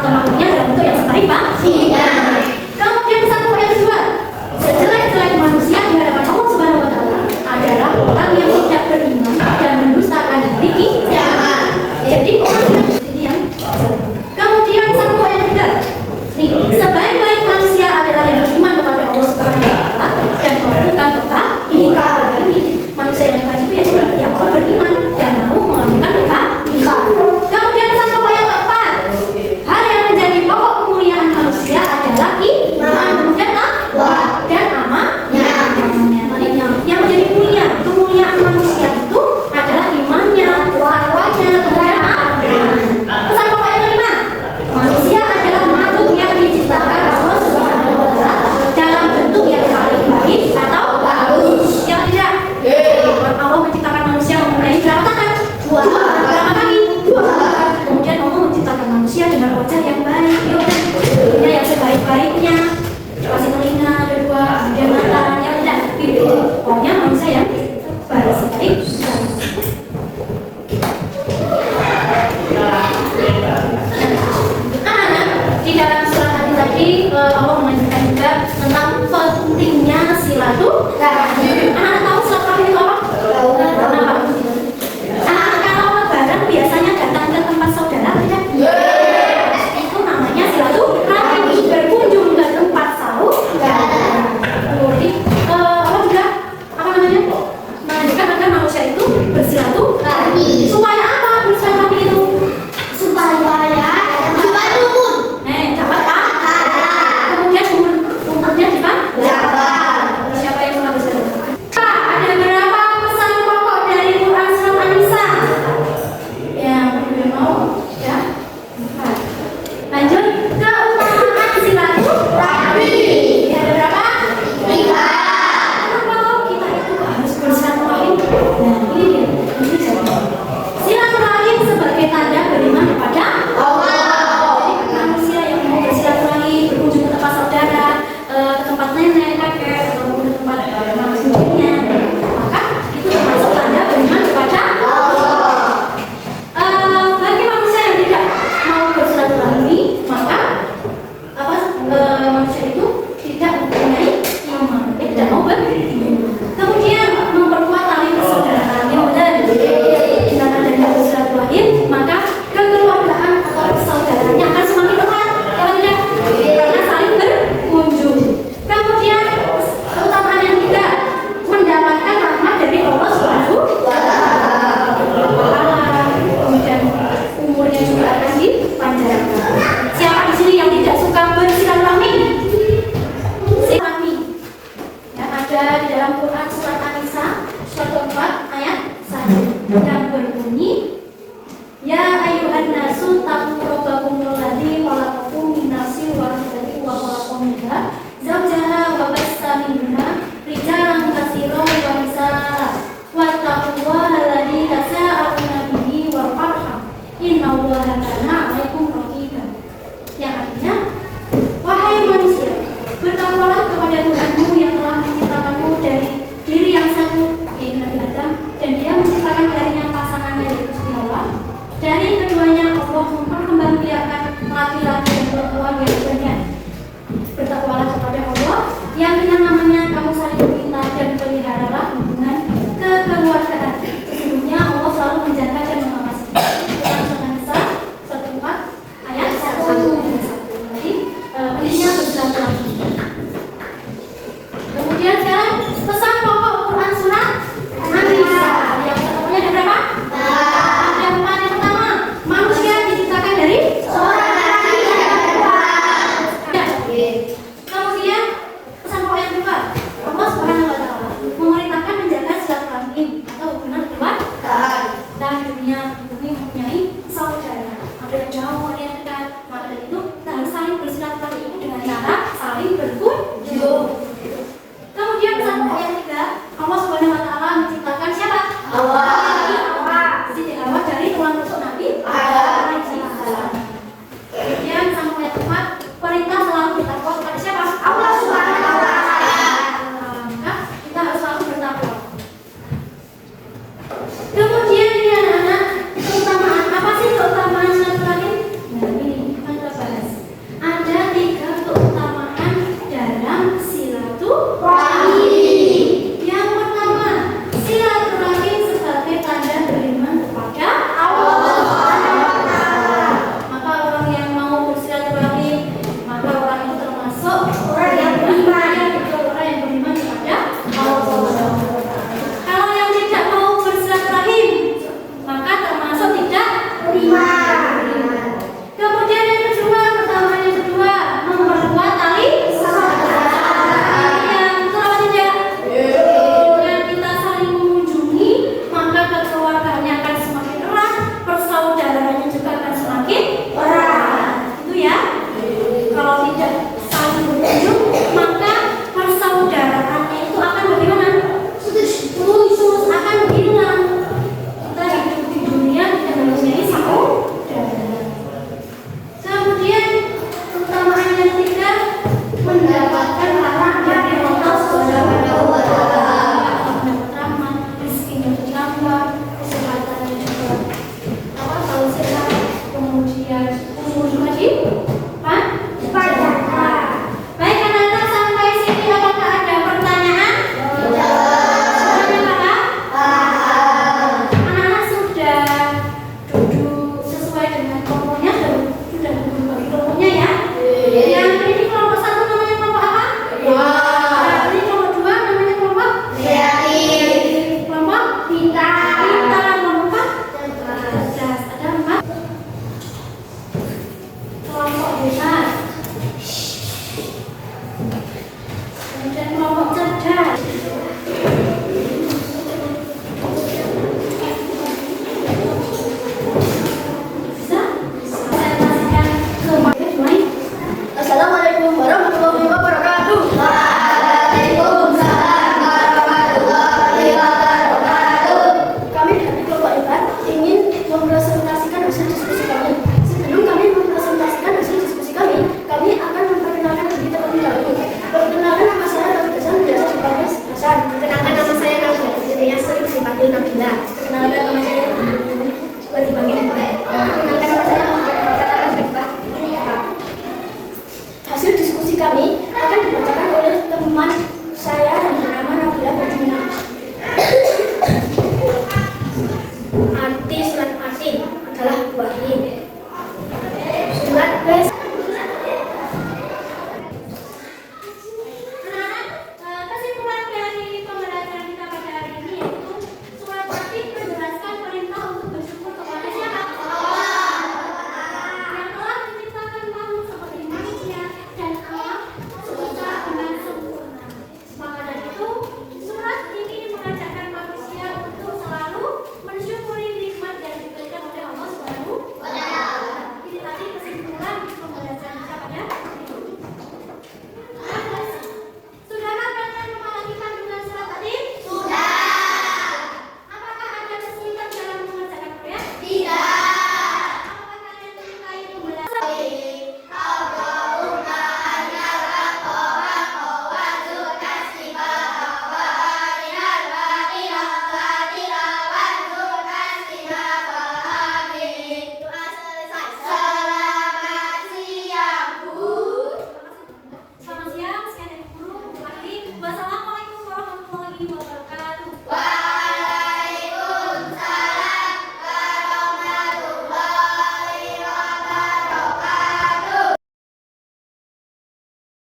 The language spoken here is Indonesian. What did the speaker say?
atau makhluknya dalam bentuk yang serupa. Kemudian pesan pokok yang kedua, sejelek-jelek manusia di hadapan Allah Subhanahu wa Ta'ala adalah orang yang tidak beriman dan mendustakan hari kiamat. Jadi orang yang kemudian pesan pokok yang ketiga, sebaik-baik manusia adalah yang beriman kepada Allah Subhanahu wa Ta'ala dan melakukan kebaikan. Manusia yang baik itu ya yang beriman dan mau melakukan kebaikan. Kemudian pesan pokok yang keempat, hal yang menjadi pokok kemuliaan manusia adalah iman dan takwa dan amalnya. Yang menjadi kemuliaan manusia itu adalah imannya, takwanya, dan amalnya. Pesan pokok yang kelima, manusia adalah makhluk yang diciptakan Allah Subhanahu wa Ta'ala dalam bentuk yang paling baik atau bagus. Yang tidak, Allah menciptakan manusia mempunyai berapa tangan? Dua. Berapa kaki? Dua. Kemudian Allah menciptakan manusia dengan wajah yang baik, bentuknya yang sebaik-baiknya, kasih telinga ada dua, kemudian mata yang tidak bibir. Pokoknya manusia yang baik. Di dalam surat hadis tadi Allah mengajarkan juga tentang pentingnya silaturahmi. Anak tahu silaturahmi itu apa? Kenapa? Kalau lebaran biasanya datang ke tempat saudara, tidak? Itu namanya silaturahmi, berkunjung ke tempat saudara. Jadi Allah juga apa namanya? Mengajarkan agar manusia itu bersilaturahmi. Supaya apa bersilaturahmi itu? Supaya dapat kemudian umurnya dapat. Siapa yang mau bersilaturahmi? Ada berapa pesan pokok dari Quran surat An-Nisa? Yang belum mau, ya. Lanjut, keutamaan silaturahmi. Ada berapa? 3. Kenapa kita itu harus bersilaturahmi? Nah, ini dia. Ini jadi silaturahmi sebagai tanda beriman kepada Allah. Jadi manusia yang mau bersilaturahmi, berkunjung ke tempat saudara, ke tempat nenek, kakek, ataupun ke tempat manusianya, maka itu termasuk tanda beriman kepada Allah. Bagi manusia yang tidak mau bersilaturahmi, maka manusia itu tidak mempunyai iman, tidak mau beriman. Kemudian memperkuat tali persaudaraan yang benar. Dengan adanya bersilaturahmi, maka kekeluargaan atau persaudaraannya akan semakin erat, kalau tidak, karena saling berkunjung. Kemudian keutamaan yang ketiga, mendapatkan rahmat dari Allah Subhanahu wa Ta'ala. Kemudian umurnya juga akan dipanjangkan. Siapa di sini yang tidak suka bersilaturahmi? Silaturahmi. Ya, ada di dalam Quran surat An-Nisa surat 4 ayat 1 yang berbunyi, ya ayyuhan nasu taqu rabbakumul ladzi khalaqakum min nafsin wahidatin wa khalaqa minha zawjaha wa bassa minhuma rijalan katsiran wa nisaa wattaqullaha alladzi tasaaluna bihi wal arham innallaha kana